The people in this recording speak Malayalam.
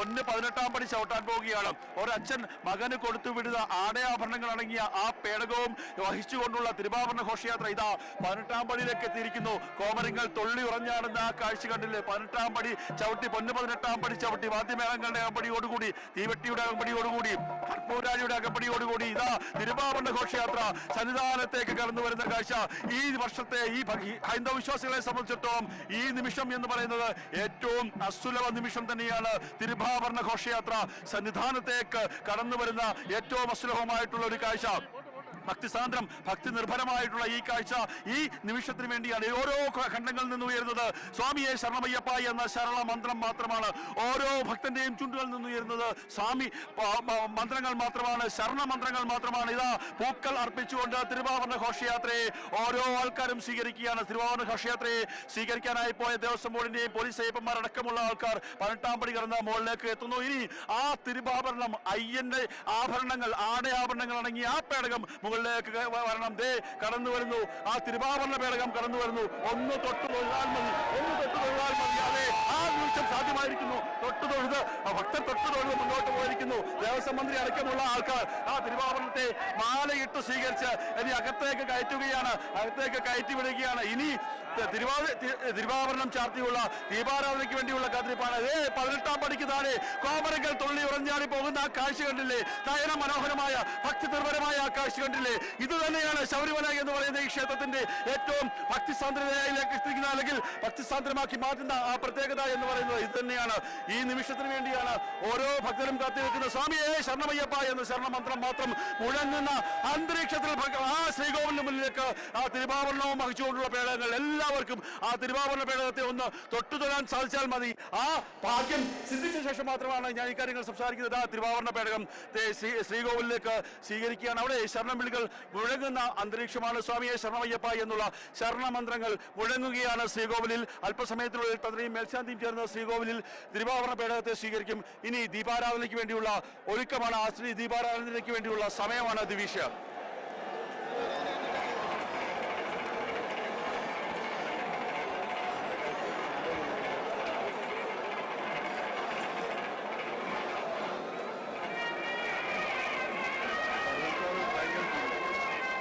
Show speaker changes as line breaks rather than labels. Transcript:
പൊന്ന് 18-ാം പടി ചവിട്ടാൻ പോവുകയാണ്. ഒരച്ഛൻ മകന് കൊടുത്തു വിടുന്ന ആടയാഭരണങ്ങൾ അടങ്ങിയ ആ പേടകവും വഹിച്ചുകൊണ്ടുള്ള തിരുവാഭരണ ഘോഷയാത്ര ഇതാ 18-ാം പടിയിലേക്ക് എത്തിയിരിക്കുന്നു. കോമരങ്ങൾ തൊള്ളി ഉറഞ്ഞാടുന്ന ആ കാഴ്ച കണ്ടില്ലേ? 18-ാം പടി ചവിട്ടി, പൊന്ന് 18-ാം പടി ചവിട്ടി, വാദ്യമേളങ്ങളുടെ അകമ്പടിയോടുകൂടി, തീവെട്ടിയുടെ അകമ്പടിയോടുകൂടി, കർപ്പൂരാരിയുടെ അകമ്പടിയോടുകൂടി ഇതാ തിരുവാഭരണ ഘോഷയാത്ര സന്നിധാനത്തേക്ക് കടന്നു വരുന്ന കാഴ്ച. ഈ വർഷത്തെ ഈ ഹൈന്ദവ വിശ്വാസികളെ സംബന്ധിച്ചിടത്തോളം ഈ നിമിഷം എന്ന് പറയുന്നത് ഏറ്റവും അസുലഭ നിമിഷം തന്നെയാണ്. തിരുവാഭരണ ഘോഷയാത്ര സന്നിധാനത്തേക്ക് കടന്നു വരുന്ന ഏറ്റവും അസുലഭമായിട്ടുള്ള ഒരു കാഴ്ച. ഭക്തിസാന്ദ്രം, ഭക്തി നിർഭരമായിട്ടുള്ള ഈ കാഴ്ച ഈ നിമിഷത്തിന് വേണ്ടിയാണ് ഓരോ ഖണ്ഡങ്ങളിൽ നിന്ന് ഉയരുന്നത്. സ്വാമിയെ ശരണമയ്യപ്പ എന്ന ശരണ മന്ത്രം മാത്രമാണ്. ഓരോ ഭക്തന്റെയും ചുണ്ടുകളിൽ നിന്ന് ഉയരുന്നത് സ്വാമി മന്ത്രങ്ങൾ മാത്രമാണ്, ശരണ മന്ത്രങ്ങൾ മാത്രമാണ്. ഇതാ പൂക്കൾ അർപ്പിച്ചുകൊണ്ട് തിരുവാഭരണ ഘോഷയാത്രയെ ഓരോ ആൾക്കാരും സ്വീകരിക്കുകയാണ്. തിരുവാഭരണ ഘോഷയാത്രയെ സ്വീകരിക്കാനായി പോയ ദേവസ്വം ബോർഡിന്റെയും പോലീസ് അയ്യപ്പന്മാരടക്കമുള്ള ആൾക്കാർ 18-ാം പടി കടന്ന് മുകളിലേക്ക് എത്തുന്നു. ഇനി ആ തിരുവാഭരണം, അയ്യന്റെ ആഭരണങ്ങൾ, ആടയാഭരണങ്ങൾ അടങ്ങിയ ആ പേടകം മുകളിലേക്ക് വരണം. ദേ കടന്നു വരുന്നു, ആ തിരുവാഭരണ പേടകം കടന്നു വരുന്നു. ഒന്ന് തൊട്ട് തൊഴുതാൽ മതി, അതെ ആ നിമിഷം സാധ്യമായിരിക്കുന്നു. തൊട്ട് തൊഴുത് ഭക്തർ തൊട്ട് തൊഴുത് മുന്നോട്ട് പോയിരിക്കുന്നു. ദേവസ്വം മന്ത്രി അടക്കമുള്ള ആൾക്കാർ ആ തിരുവാഭരണത്തെ മാലയിട്ട് സ്വീകരിച്ച് ഇനി അകത്തേക്ക് കയറ്റി വിടുകയാണ്. ഇനി തിരുവാഭരണം ചാർത്തിയുള്ള ദീപാരാധനയ്ക്ക് വേണ്ടിയുള്ള കാത്തിരിപ്പാണ്. 18-ാം പടിക്ക് താഴെ കോമരങ്ങൾ തുള്ളി ഉറഞ്ഞാടി പോകുന്ന ആ കാഴ്ച കണ്ടില്ലേ? നയന മനോഹരമായ ഭക്തി നിർഭരമായ ആ കാഴ്ച കണ്ടില്ലേ? ഇത് തന്നെയാണ് ശബരിമല എന്ന് പറയുന്ന ഈ ക്ഷേത്രത്തിന്റെ ഏറ്റവും ഭക്തിസാന്ദ്രതയിലേക്ക് എത്തിക്കുന്ന, അല്ലെങ്കിൽ ഭക്തിസാന്ദ്രമാക്കി മാറ്റുന്ന ആ പ്രത്യേകത എന്ന് പറയുന്നത് ഇത് തന്നെയാണ്. ഈ നിമിഷത്തിന് വേണ്ടിയാണ് ഓരോ ഭക്തരും കാത്തിരിക്കുന്ന സ്വാമിയെ ശരണമയ്യപ്പ എന്ന ശരണമന്ത്രം മാത്രം മുഴങ്ങുന്ന അന്തരീക്ഷത്തിൽ ആ ശ്രീകോവിലിന് മുന്നിലേക്ക് ആ തിരുവാഭരണവും വഹിച്ചുകൊണ്ടുള്ള പേടകങ്ങൾ എല്ലാവർക്കും ആ തിരുവാഭരണ പേടകത്തെ ഒന്ന് തൊട്ടു തൊഴാൻ സാധിച്ചാൽ മതി. ആ ഭാഗ്യം സിദ്ധിച്ച ശേഷം മാത്രമാണ് ഞാൻ ഈ കാര്യങ്ങൾ സംസാരിക്കുന്നത്. ആ തിരുവാഭരണ പേടകം ശ്രീകോവിലേക്ക് സ്വീകരിക്കുകയാണ്. അവിടെ ശരണം വിളികൾ മുഴങ്ങുന്ന അന്തരീക്ഷമാണ്. സ്വാമിയെ ശരണമയ്യപ്പ എന്നുള്ള ശരണമന്ത്രങ്ങൾ മുഴങ്ങുകയാണ് ശ്രീകോവിലിൽ. അല്പസമയത്തിനുള്ളിൽ തന്ത്രിയും മേൽശാന്തിയും ചേർന്ന് ശ്രീകോവിലിൽ തിരുവാഭരണ പേടകത്തെ സ്വീകരിക്കും. ഇനി ദീപാരാധനയ്ക്ക് വേണ്ടിയുള്ള ഒരുക്കമാണ്. ആ ശ്രീ ദീപാരാധനയ്ക്ക് വേണ്ടിയുള്ള സമയമാണ് ദിവിഷ.